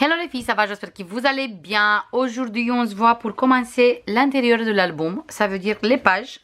Hello les filles, ça va? J'espère que vous allez bien. Aujourd'hui, on se voit pour commencer l'intérieur de l'album. Ça veut dire les pages,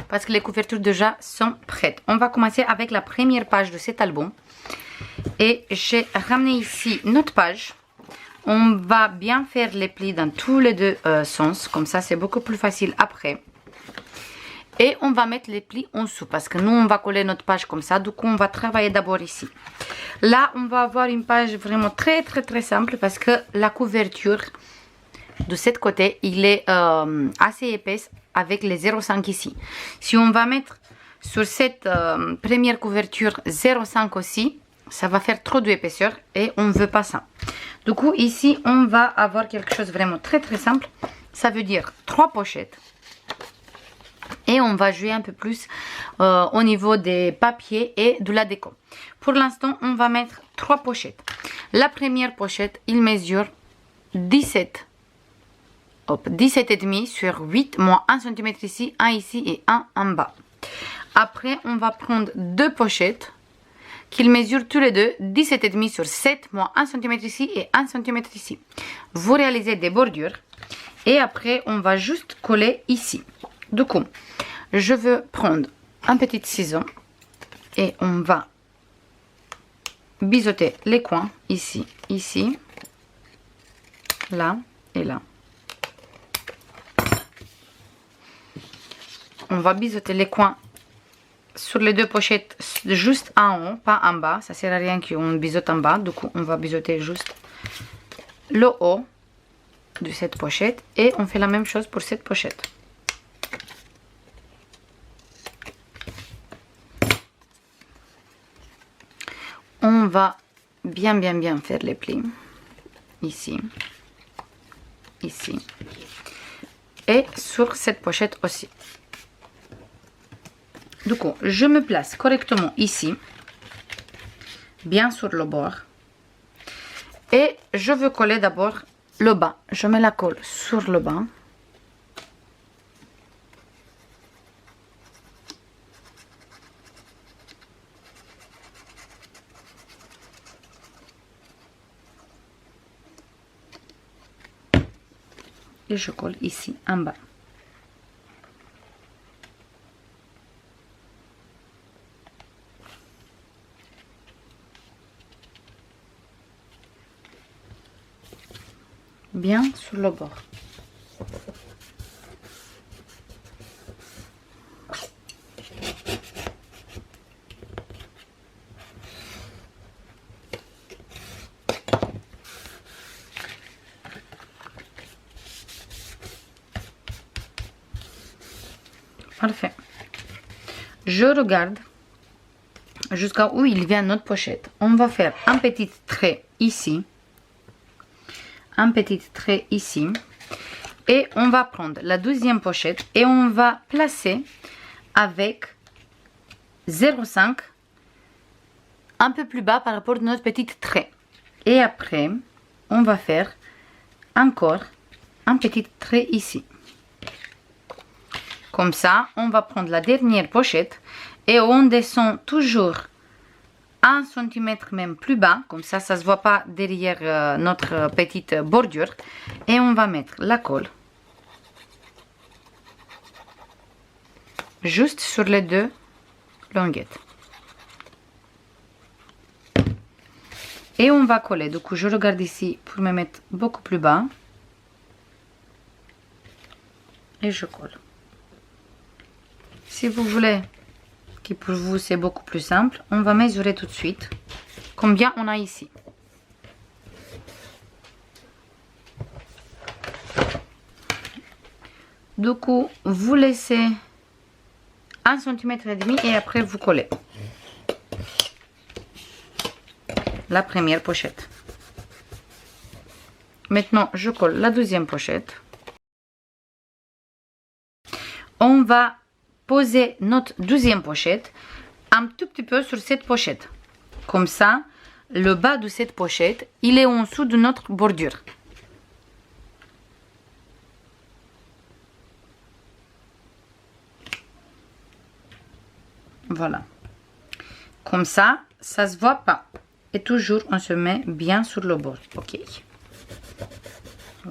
parce que les couvertures déjà sont prêtes. On va commencer avec la première page de cet album. Et j'ai ramené ici notre page. On va bien faire les plis dans tous les deux sens. Comme ça, c'est beaucoup plus facile après. Et on va mettre les plis en dessous parce que nous, on va coller notre page comme ça. Du coup, on va travailler d'abord ici. Là, on va avoir une page vraiment très simple parce que la couverture de ce côté, il est assez épaisse avec les 0,5 ici. Si on va mettre sur cette première couverture 0,5 aussi, ça va faire trop d'épaisseur et on ne veut pas ça. Du coup, ici, on va avoir quelque chose vraiment très simple. Ça veut dire 3 pochettes. Et on va jouer un peu plus au niveau des papiers et de la déco. Pour l'instant, on va mettre 3 pochettes. La première pochette, il mesure 17,5 sur 8, moins 1 cm ici, 1 ici et 1 en bas. Après, on va prendre 2 pochettes qui mesurent tous les deux 17,5 sur 7, moins 1 cm ici et 1 cm ici. Vous réalisez des bordures et après, on va juste coller ici. Du coup, je veux prendre un petit ciseau et on va biseauter les coins ici, ici, là et là. On va biseauter les coins sur les deux pochettes juste en haut, pas en bas. Ça sert à rien qu'on biseaute en bas. Du coup, on va biseauter juste le haut de cette pochette et on fait la même chose pour cette pochette. On va bien faire les plis. Ici. Ici. Et sur cette pochette aussi. Du coup, je me place correctement ici. Bien sur le bord. Et je veux coller d'abord le bas. Je mets la colle sur le bas. Et je colle ici en bas. Bien sur le bord. Parfait. Je regarde jusqu'à où il vient notre pochette. On va faire un petit trait ici. Un petit trait ici. Et on va prendre la deuxième pochette et on va placer avec 0,5 un peu plus bas par rapport à notre petit trait. Et après, on va faire encore un petit trait ici. Comme ça, on va prendre la dernière pochette et on descend toujours 1 cm même plus bas. Comme ça, ça ne se voit pas derrière notre petite bordure. Et on va mettre la colle juste sur les deux longuettes. Et on va coller. Du coup, je regarde ici pour me mettre beaucoup plus bas. Et je colle. Si vous voulez que pour vous c'est beaucoup plus simple, on va mesurer tout de suite combien on a ici. Du coup, vous laissez 1,5 cm et après vous collez la première pochette. Maintenant, je colle la deuxième pochette. On va poser notre deuxième pochette un tout petit peu sur cette pochette. Comme ça, le bas de cette pochette, il est en dessous de notre bordure. Voilà. Comme ça, ça se voit pas. Et toujours, on se met bien sur le bord. Ok.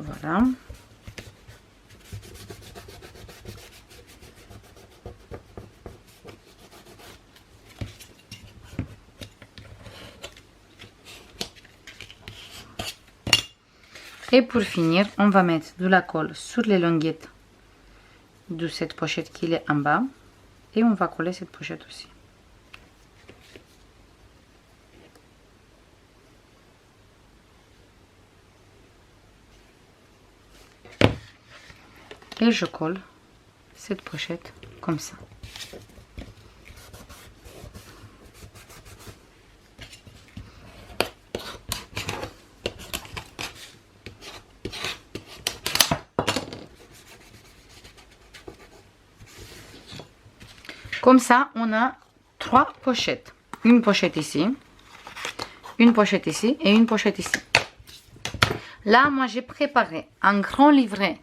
Voilà. Et pour finir, on va mettre de la colle sur les languettes de cette pochette qui est en bas. Et on va coller cette pochette aussi. Et je colle cette pochette comme ça. Comme ça, on a 3 pochettes. Une pochette ici, une pochette ici et une pochette ici. Là, moi, j'ai préparé un grand livret.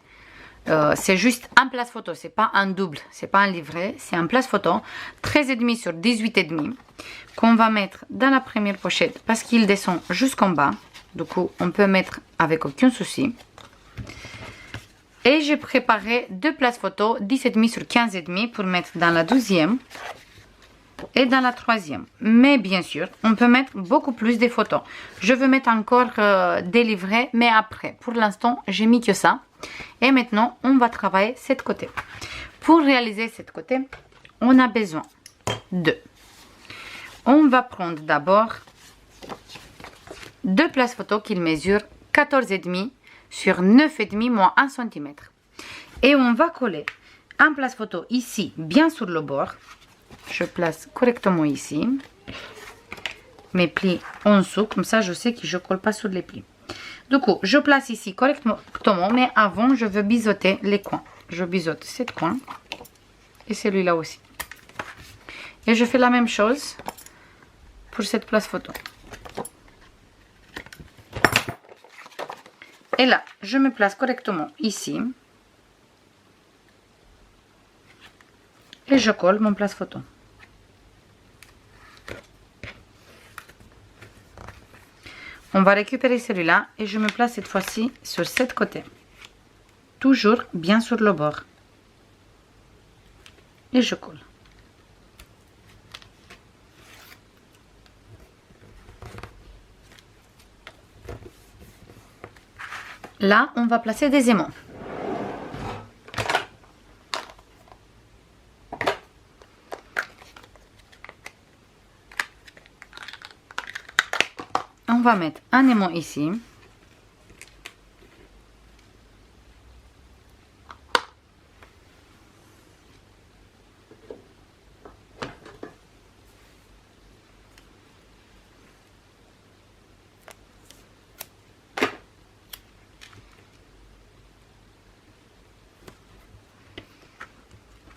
C'est juste un place photo, c'est pas un double, c'est pas un livret, c'est un place photo 13,5 sur 18,5 qu'on va mettre dans la première pochette parce qu'il descend jusqu'en bas. Du coup, on peut mettre avec aucun souci. Et j'ai préparé 2 places photos 17,5 sur 15,5 pour mettre dans la deuxième et dans la troisième. Mais bien sûr, on peut mettre beaucoup plus de photos. Je veux mettre encore des livrets, mais après. Pour l'instant, j'ai mis que ça. Et maintenant, on va travailler cette côté. Pour réaliser cette côté, on a besoin de... On va prendre d'abord 2 places photos qui mesurent 14,5 sur 9,5 moins 1 cm. Et on va coller un place photo ici, bien sur le bord. Je place correctement ici. Mes plis en dessous, comme ça je sais que je ne colle pas sur les plis. Du coup, je place ici correctement, mais avant je veux biseauter les coins. Je biseaute cet coin et celui-là aussi. Et je fais la même chose pour cette place photo. Et là, je me place correctement ici. Et je colle mon place photo. On va récupérer celui-là et je me place cette fois-ci sur cette côté. Toujours bien sur le bord. Et je colle. Là, on va placer des aimants. On va mettre un aimant ici.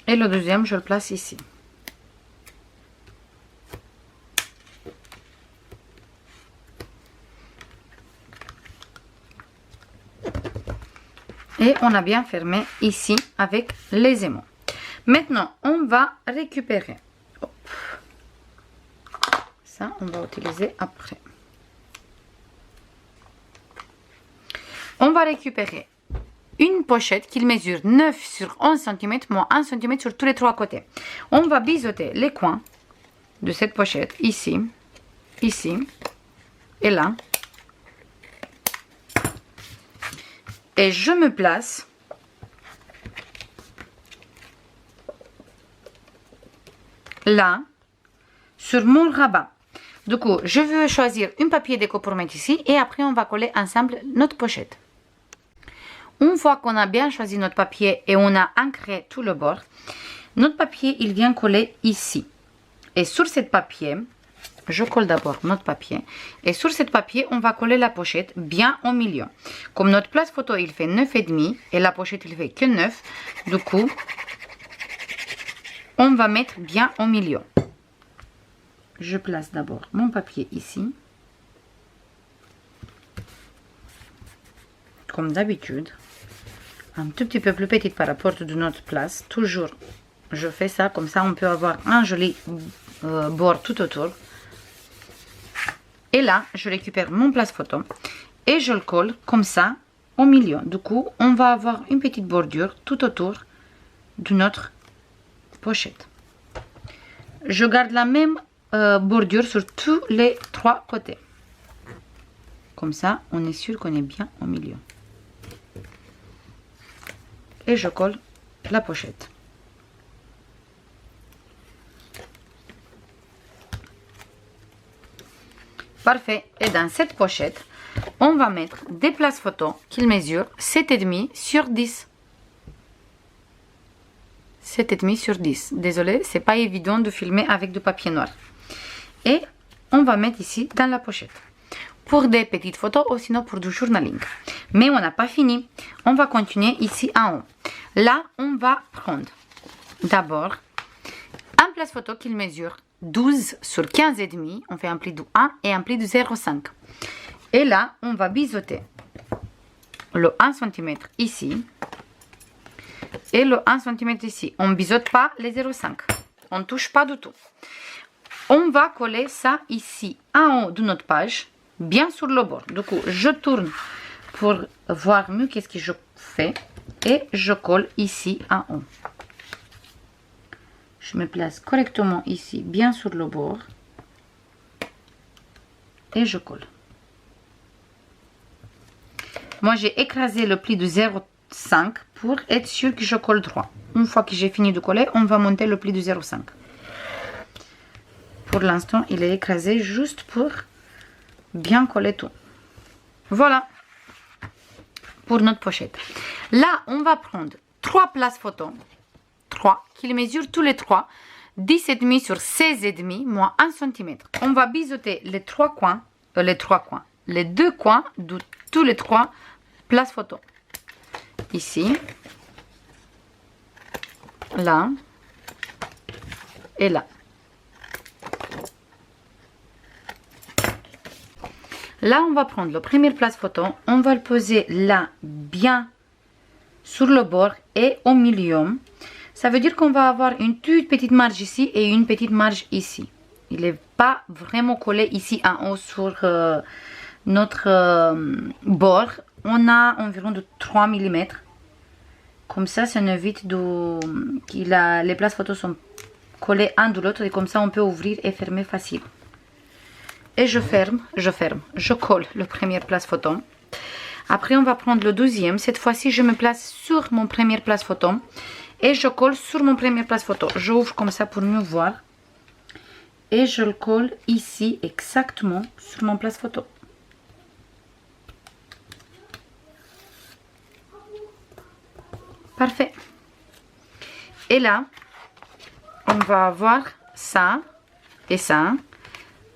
Et le deuxième, je le place ici. Et on a bien fermé ici avec les aimants. Maintenant, on va récupérer. Hop. Ça, on va utiliser après. On va récupérer une pochette qui mesure 9 sur 11 cm moins 1 cm sur tous les 3 côtés. On va biseauter les coins de cette pochette ici, ici et là. Et je me place là sur mon rabat. Du coup, je veux choisir un papier déco pour mettre ici et après on va coller ensemble notre pochette. Une fois qu'on a bien choisi notre papier et on a ancré tout le bord, notre papier il vient coller ici. Et sur ce papier, je colle d'abord notre papier. Et sur ce papier, on va coller la pochette bien au milieu. Comme notre place photo il fait 9,5 et la pochette il fait que 9, du coup, on va mettre bien au milieu. Je place d'abord mon papier ici. Comme d'habitude. Un tout petit peu plus petite par rapport à notre place. Toujours, je fais ça. Comme ça, on peut avoir un joli bord tout autour. Et là, je récupère mon place photo. Et je le colle comme ça au milieu. Du coup, on va avoir une petite bordure tout autour de notre pochette. Je garde la même bordure sur tous les 3 côtés. Comme ça, on est sûr qu'on est bien au milieu. Et je colle la pochette. Parfait. Et dans cette pochette, on va mettre des places photos qui mesurent 7,5 sur 10. 7,5 sur 10. Désolé, c'est pas évident de filmer avec du papier noir. Et on va mettre ici dans la pochette. Pour des petites photos ou sinon pour du journaling. Mais on n'a pas fini. On va continuer ici en haut. Là, on va prendre d'abord un place photo qui mesure 12 sur 15,5. On fait un pli de 1 et un pli de 0,5. Et là, on va biseauter le 1 cm ici et le 1 cm ici. On ne biseaute pas les 0,5. On ne touche pas du tout. On va coller ça ici en haut de notre page, bien sur le bord. Du coup, je tourne pour voir mieux qu'est-ce que je fais et je colle ici en haut. Je me place correctement ici, bien sur le bord et je colle. Moi, j'ai écrasé le pli de 0,5 pour être sûr que je colle droit. Une fois que j'ai fini de coller, on va monter le pli de 0,5. Pour l'instant, il est écrasé juste pour bien coller tout. Voilà pour notre pochette. Là, on va prendre 3 places photos. 3 qui mesurent tous les 3. 10,5 sur 16,5 moins 1 cm. On va biseauter les 3 coins, les 2 coins de tous les 3 places photos. Ici, là et là. Là, on va prendre la première place photo, on va le poser là, bien sur le bord et au milieu. Ça veut dire qu'on va avoir une toute petite marge ici et une petite marge ici. Il n'est pas vraiment collé ici en haut sur notre bord. On a environ de 3 mm. Comme ça évite que les places photos sont collées un de l'autre et comme ça on peut ouvrir et fermer facile. Et je colle le premier place photo. Après on va prendre le deuxième. Cette fois-ci je me place sur mon première place photo et je colle sur mon première place photo. J'ouvre comme ça pour mieux voir et je le colle ici exactement sur mon place photo. Parfait. Et là on va avoir ça et ça.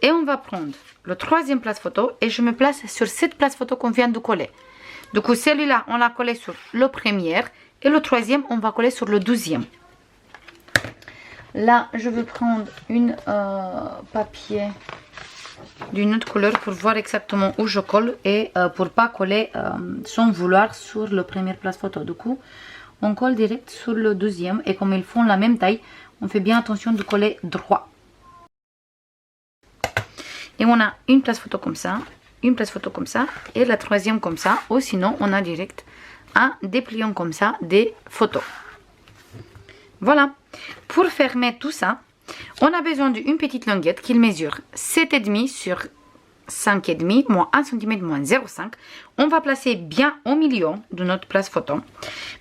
Et on va prendre le troisième place photo et je me place sur cette place photo qu'on vient de coller. Du coup, celui-là, on l'a collé sur le premier et le troisième, on va coller sur le deuxième. Là, je vais prendre une papier d'une autre couleur pour voir exactement où je colle et pour pas coller sans vouloir sur le premier place photo. Du coup, on colle direct sur le deuxième et comme ils font la même taille, on fait bien attention de coller droit. Et on a une place photo comme ça, une place photo comme ça et la troisième comme ça. Ou sinon, on a direct un dépliant comme ça des photos. Voilà. Pour fermer tout ça, on a besoin d'une petite languette qui mesure 7,5 sur 5,5 moins 1 cm moins 0,5. On va placer bien au milieu de notre place photo.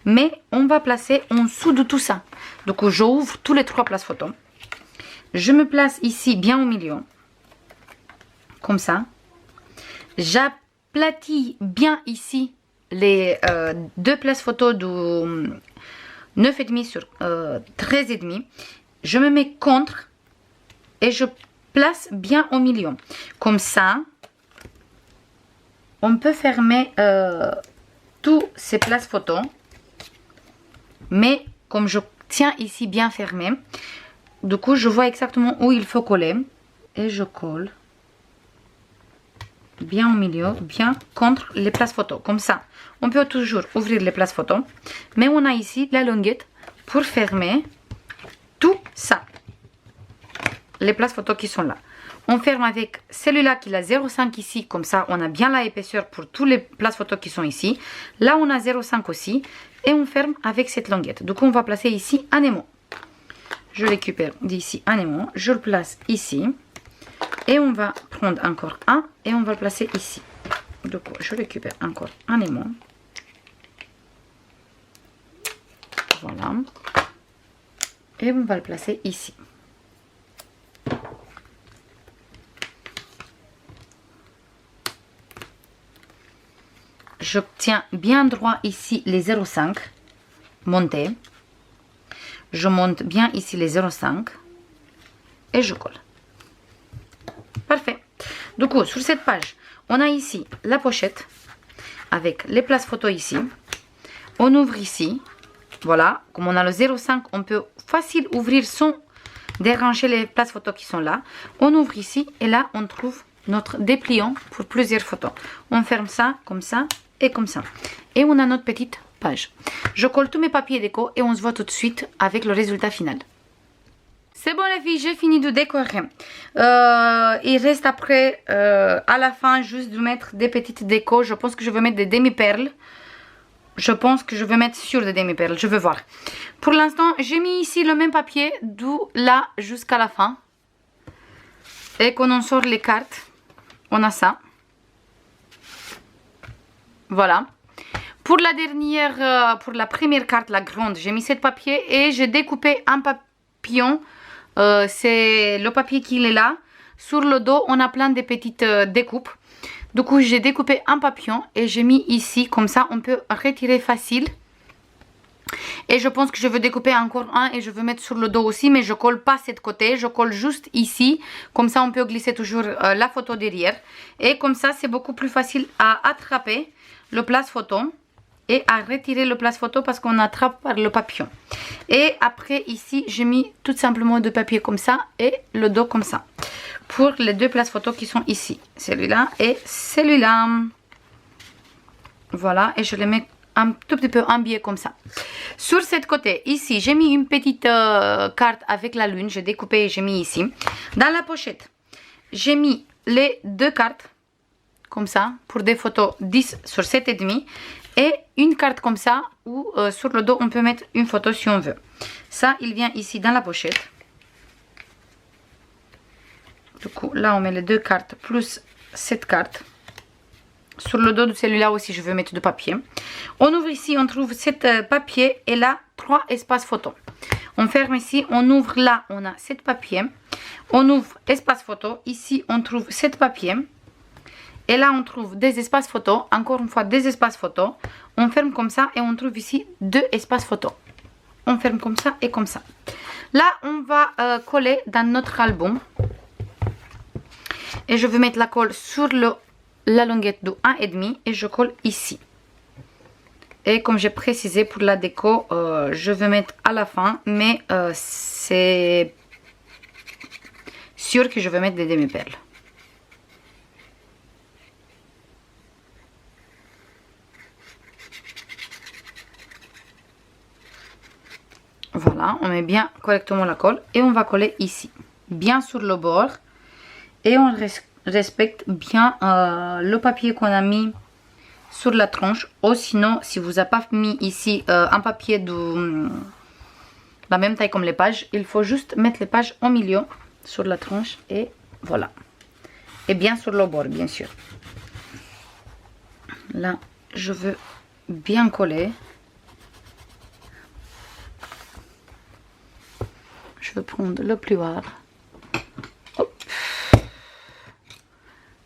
Mais on va placer en dessous de tout ça. Donc j'ouvre tous les 3 places photo. Je me place ici bien au milieu. Comme ça. J'aplatis bien ici les 2 places photos de 9,5 sur 13,5. Je me mets contre et je place bien au milieu. Comme ça, on peut fermer toutes ces places photos. Mais comme je tiens ici bien fermé, du coup je vois exactement où il faut coller. Et je colle bien au milieu, bien contre les places photos. Comme ça, on peut toujours ouvrir les places photos. Mais on a ici la languette pour fermer tout ça. Les places photos qui sont là. On ferme avec celui-là qui a 0,5 ici, comme ça on a bien la épaisseur pour tous les places photos qui sont ici. Là on a 0,5 aussi et on ferme avec cette languette. Donc on va placer ici un aimant. Je récupère d'ici un aimant, je le place ici et on va prendre encore un et on va le placer ici. Donc je récupère encore un aimant. Voilà. Et on va le placer ici. Je tiens bien droit ici les 0,5 montés. Je monte bien ici les 0,5 et je colle. Parfait. Du coup, sur cette page, on a ici la pochette avec les places photos ici. On ouvre ici. Voilà, comme on a le 0,5, on peut facile ouvrir sans déranger les places photos qui sont là. On ouvre ici et là, on trouve notre dépliant pour plusieurs photos. On ferme ça comme ça et comme ça. Et on a notre petite page. Je colle tous mes papiers déco et on se voit tout de suite avec le résultat final. C'est bon les filles, j'ai fini de décorer. Il reste après, à la fin, juste de mettre des petites décos. Je pense que je vais mettre des demi-perles. Je pense que je vais mettre sur des demi-perles, je vais voir. Pour l'instant, j'ai mis ici le même papier, d'où là jusqu'à la fin. Et quand on sort les cartes, on a ça. Voilà. Pour la dernière, pour la première carte, la grande, j'ai mis ce papier et j'ai découpé un papillon. C'est le papier qui est là. Sur le dos, on a plein de petites découpes. Du coup, j'ai découpé un papillon et j'ai mis ici, comme ça, on peut retirer facile. Et je pense que je veux découper encore un et je veux mettre sur le dos aussi, mais je colle pas cette côté, je colle juste ici. Comme ça, on peut glisser toujours la photo derrière. Et comme ça, c'est beaucoup plus facile à attraper le place photo et à retirer le place photo parce qu'on attrape par le papillon. Et après, ici, j'ai mis tout simplement deux papiers comme ça et le dos comme ça. Pour les deux places photos qui sont ici, celui-là et celui-là. Voilà, et je les mets un tout petit peu en biais comme ça. Sur cette côté, ici, j'ai mis une petite carte avec la lune. J'ai découpé et j'ai mis ici. Dans la pochette, j'ai mis les deux cartes, comme ça, pour des photos 10 sur 7,5. Et une carte comme ça, où sur le dos, on peut mettre une photo si on veut. Ça, il vient ici dans la pochette. Du coup, là, on met les deux cartes plus cette carte. Sur le dos de celui-là aussi, je veux mettre du papier. On ouvre ici, on trouve cet papier et là, 3 espaces photo. On ferme ici, on ouvre là, on a 7 papiers. On ouvre espace photo. Ici, on trouve 7 papiers. Et là, on trouve des espaces photo. Encore une fois, des espaces photo. On ferme comme ça et on trouve ici 2 espaces photo. On ferme comme ça et comme ça. Là, on va coller dans notre album. Et je vais mettre la colle sur la longueur de 1,5 et je colle ici. Et comme j'ai précisé pour la déco, je vais mettre à la fin, mais c'est sûr que je vais mettre des demi-perles. Voilà, on met bien correctement la colle et on va coller ici, bien sur le bord. Et on respecte bien le papier qu'on a mis sur la tranche. Ou sinon, si vous n'avez pas mis ici un papier de la même taille comme les pages, il faut juste mettre les pages au milieu sur la tranche et voilà. Et bien sur le bord, bien sûr. Là, je veux bien coller. Je vais prendre le plieur.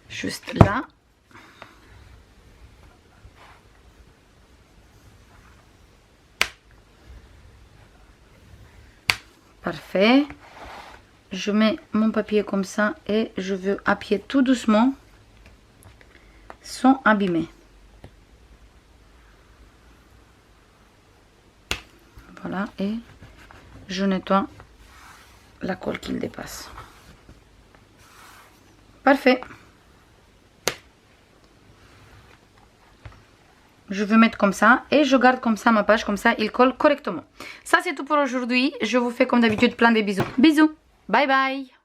Juste là. Parfait. Je mets mon papier comme ça et je veux appuyer tout doucement sans abîmer. Voilà, et je nettoie la colle qui dépasse. Parfait. Je vais mettre comme ça et je garde comme ça ma page, comme ça il colle correctement. Ça c'est tout pour aujourd'hui. Je vous fais comme d'habitude plein de bisous. Bisous. Bye bye.